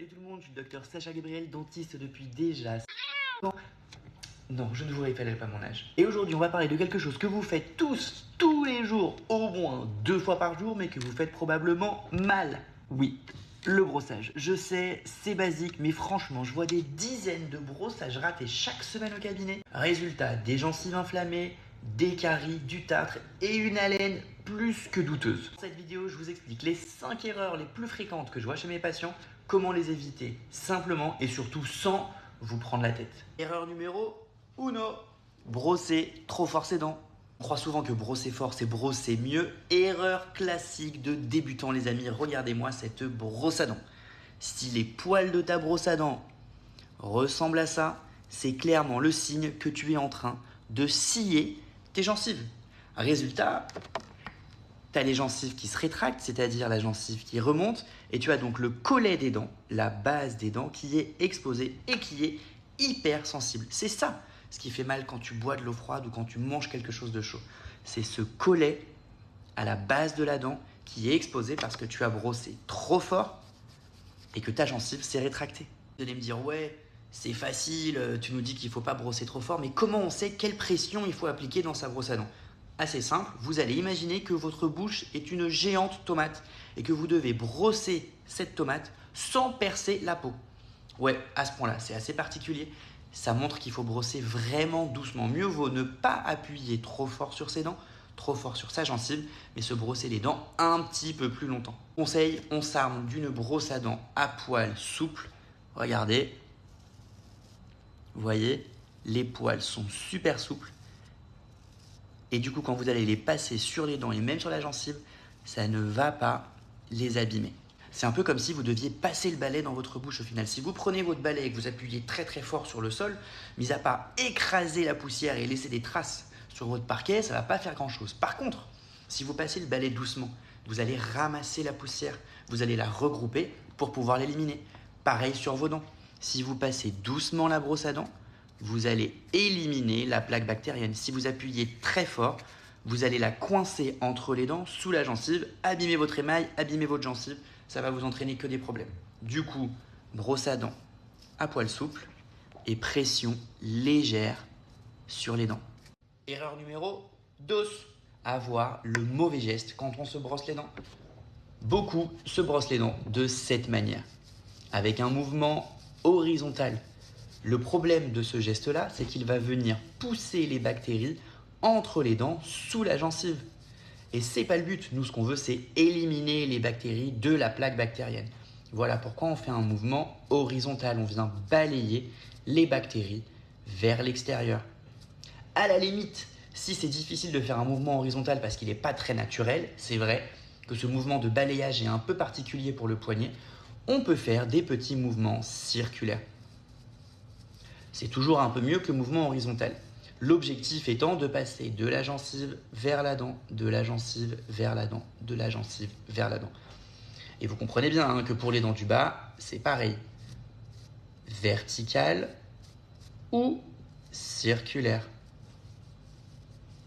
Salut tout le monde, je suis le docteur Sacha Gabriel, dentiste depuis déjà 5 ans. Non, je ne vous révélerai pas mon âge. Et aujourd'hui, on va parler de quelque chose que vous faites tous les jours, au moins 2 fois par jour, mais que vous faites probablement mal. Oui, le brossage. Je sais, c'est basique, mais franchement, je vois des dizaines de brossages ratés chaque semaine au cabinet. Résultat, des gencives inflammées, des caries, du tartre et une haleine plus que douteuse. Dans cette vidéo, je vous explique les 5 erreurs les plus fréquentes que je vois chez mes patients, comment les éviter simplement et surtout sans vous prendre la tête. Erreur numéro 1, brosser trop fort ses dents. On croit souvent que brosser fort, c'est brosser mieux. Erreur classique de débutant, les amis. Regardez-moi cette brosse à dents. Si les poils de ta brosse à dents ressemblent à ça, c'est clairement le signe que tu es en train de scier tes gencives. Résultat, tu as les gencives qui se rétractent, c'est-à-dire la gencive qui remonte, et tu as donc le collet des dents, la base des dents qui est exposée et qui est hyper sensible. C'est ça ce qui fait mal quand tu bois de l'eau froide ou quand tu manges quelque chose de chaud. C'est ce collet à la base de la dent qui est exposé parce que tu as brossé trop fort et que ta gencive s'est rétractée. Vous allez me dire, ouais, c'est facile, tu nous dis qu'il ne faut pas brosser trop fort, mais comment on sait quelle pression il faut appliquer dans sa brosse à dents? Assez simple, vous allez imaginer que votre bouche est une géante tomate et que vous devez brosser cette tomate sans percer la peau. Ouais, à ce point-là, c'est assez particulier. Ça montre qu'il faut brosser vraiment doucement. Mieux vaut ne pas appuyer trop fort sur ses dents, trop fort sur sa gencive, mais se brosser les dents un petit peu plus longtemps. Conseil, on s'arme d'une brosse à dents à poils souples. Regardez, vous voyez, les poils sont super souples. Et du coup, quand vous allez les passer sur les dents et même sur la gencive, ça ne va pas les abîmer. C'est un peu comme si vous deviez passer le balai dans votre bouche au final. Si vous prenez votre balai et que vous appuyez très très fort sur le sol, mis à part écraser la poussière et laisser des traces sur votre parquet, ça ne va pas faire grand chose. Par contre, si vous passez le balai doucement, vous allez ramasser la poussière, vous allez la regrouper pour pouvoir l'éliminer. Pareil sur vos dents. Si vous passez doucement la brosse à dents, vous allez éliminer la plaque bactérienne. Si vous appuyez très fort, vous allez la coincer entre les dents, sous la gencive, abîmer votre émail, abîmer votre gencive. Ça va vous entraîner que des problèmes. Du coup, brosse à dents à poils souples et pression légère sur les dents. Erreur numéro 2, avoir le mauvais geste quand on se brosse les dents. Beaucoup se brossent les dents de cette manière, avec un mouvement horizontal. Le problème de ce geste-là, c'est qu'il va venir pousser les bactéries entre les dents sous la gencive. Et c'est pas le but. Nous, ce qu'on veut, c'est éliminer les bactéries de la plaque bactérienne. Voilà pourquoi on fait un mouvement horizontal. On vient balayer les bactéries vers l'extérieur. À la limite, si c'est difficile de faire un mouvement horizontal parce qu'il n'est pas très naturel, c'est vrai que ce mouvement de balayage est un peu particulier pour le poignet, on peut faire des petits mouvements circulaires. C'est toujours un peu mieux que le mouvement horizontal. L'objectif étant de passer de la gencive vers la dent, de la gencive vers la dent, de la gencive vers la dent. Et vous comprenez bien que pour les dents du bas, c'est pareil. Vertical ou circulaire.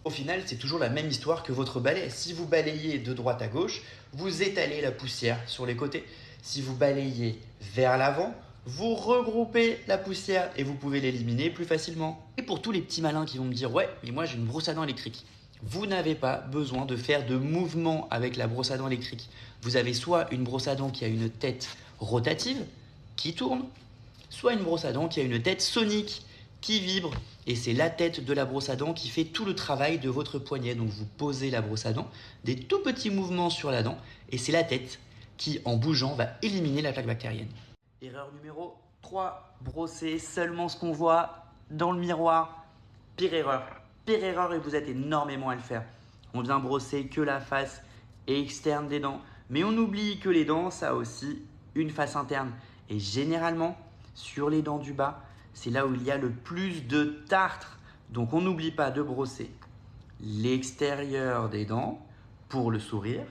Au final, c'est toujours la même histoire que votre balai. Si vous balayez de droite à gauche, vous étalez la poussière sur les côtés. Si vous balayez vers l'avant, vous regroupez la poussière et vous pouvez l'éliminer plus facilement. Et pour tous les petits malins qui vont me dire « Ouais, mais moi j'ai une brosse à dents électrique », vous n'avez pas besoin de faire de mouvement avec la brosse à dents électrique. Vous avez soit une brosse à dents qui a une tête rotative, qui tourne, soit une brosse à dents qui a une tête sonique, qui vibre. Et c'est la tête de la brosse à dents qui fait tout le travail de votre poignet. Donc vous posez la brosse à dents, des tout petits mouvements sur la dent, et c'est la tête qui, en bougeant, va éliminer la plaque bactérienne. Erreur numéro 3, brosser seulement ce qu'on voit dans le miroir. Pire erreur et vous êtes énormément à le faire. On vient brosser que la face externe des dents, mais on oublie que les dents, ça a aussi une face interne. Et généralement, sur les dents du bas, c'est là où il y a le plus de tartre. Donc on n'oublie pas de brosser l'extérieur des dents pour le sourire,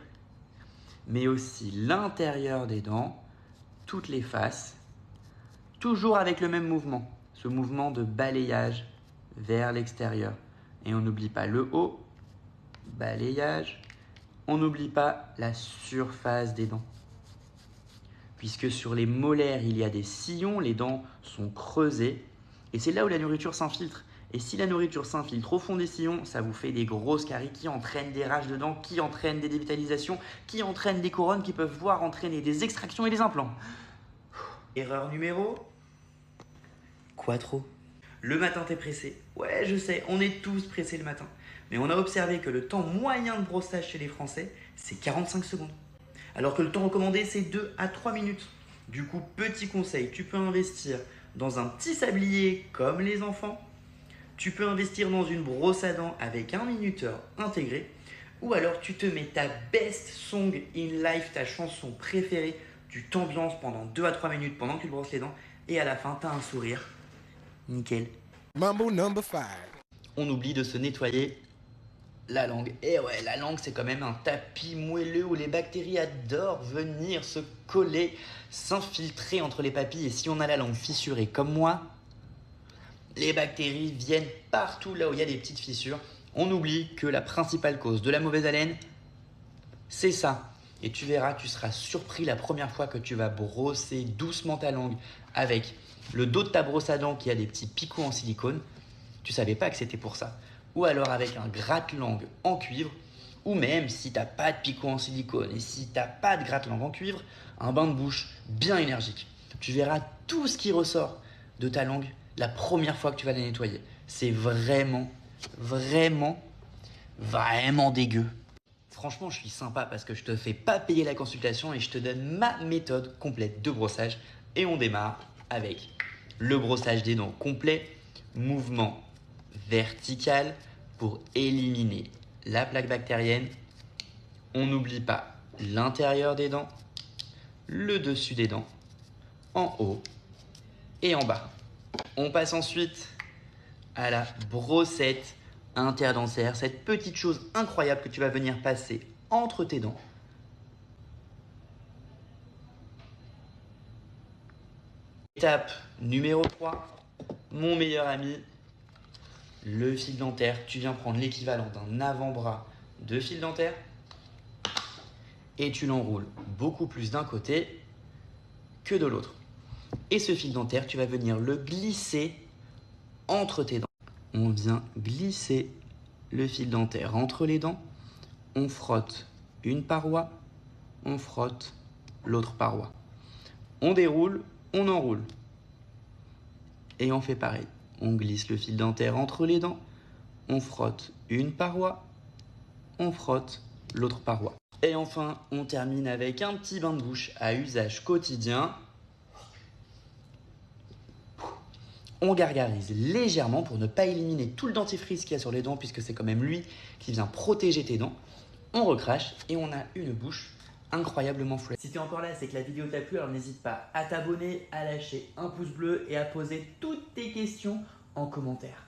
mais aussi l'intérieur des dents, toutes les faces, toujours avec le même mouvement, ce mouvement de balayage vers l'extérieur. Et on n'oublie pas le haut, balayage, on n'oublie pas la surface des dents. puisque sur les molaires, il y a des sillons, les dents sont creusées, et c'est là où la nourriture s'infiltre. Et si la nourriture s'infiltre au fond des sillons, ça vous fait des grosses caries qui entraînent des rages de dents, qui entraînent des dévitalisations, qui entraînent des couronnes, qui peuvent voir entraîner des extractions et des implants. Erreur numéro 4. Le matin, t'es pressé. Ouais, je sais, on est tous pressés le matin. Mais on a observé que le temps moyen de brossage chez les Français, c'est 45 secondes. Alors que le temps recommandé, c'est 2 à 3 minutes. Du coup, petit conseil, tu peux investir dans un petit sablier comme les enfants. Tu peux investir dans une brosse à dents avec un minuteur intégré. Ou alors, tu te mets ta best song in life, ta chanson préférée. Tu t'ambiances pendant 2 à 3 minutes pendant que tu te brosses les dents. Et à la fin, tu as un sourire. Nickel. Mambo number 5. On oublie de se nettoyer la langue. Et ouais, la langue, c'est quand même un tapis moelleux où les bactéries adorent venir se coller, s'infiltrer entre les papilles. Et si on a la langue fissurée comme moi, les bactéries viennent partout là où il y a des petites fissures. On oublie que la principale cause de la mauvaise haleine, c'est ça. Et tu verras, tu seras surpris la première fois que tu vas brosser doucement ta langue avec le dos de ta brosse à dents qui a des petits picots en silicone. Tu savais pas que c'était pour ça. Ou alors avec un gratte-langue en cuivre, ou même si tu n'as pas de picot en silicone et si tu n'as pas de gratte-langue en cuivre, un bain de bouche bien énergique. Tu verras tout ce qui ressort de ta langue la première fois que tu vas la nettoyer. C'est vraiment dégueu. Franchement, je suis sympa parce que je te fais pas payer la consultation et je te donne ma méthode complète de brossage. Et on démarre avec le brossage des dents complet, mouvement vertical pour éliminer la plaque bactérienne. On n'oublie pas l'intérieur des dents, le dessus des dents, en haut et en bas. On passe ensuite à la brossette interdentaire, cette petite chose incroyable que tu vas venir passer entre tes dents. Étape numéro 3, mon meilleur ami, le fil dentaire. Tu viens prendre l'équivalent d'un avant-bras de fil dentaire et tu l'enroules beaucoup plus d'un côté que de l'autre. Et ce fil dentaire, tu vas venir le glisser entre tes dents. On vient glisser le fil dentaire entre les dents. On frotte une paroi, on frotte l'autre paroi. On déroule, on enroule. Et on fait pareil. On glisse le fil dentaire entre les dents. On frotte une paroi, on frotte l'autre paroi. Et enfin, on termine avec un petit bain de bouche à usage quotidien. On gargarise légèrement pour ne pas éliminer tout le dentifrice qu'il y a sur les dents puisque c'est quand même lui qui vient protéger tes dents. On recrache et on a une bouche incroyablement fluide. Si tu es encore là, c'est que la vidéo t'a plu, alors n'hésite pas à t'abonner, à lâcher un pouce bleu et à poser toutes tes questions en commentaire.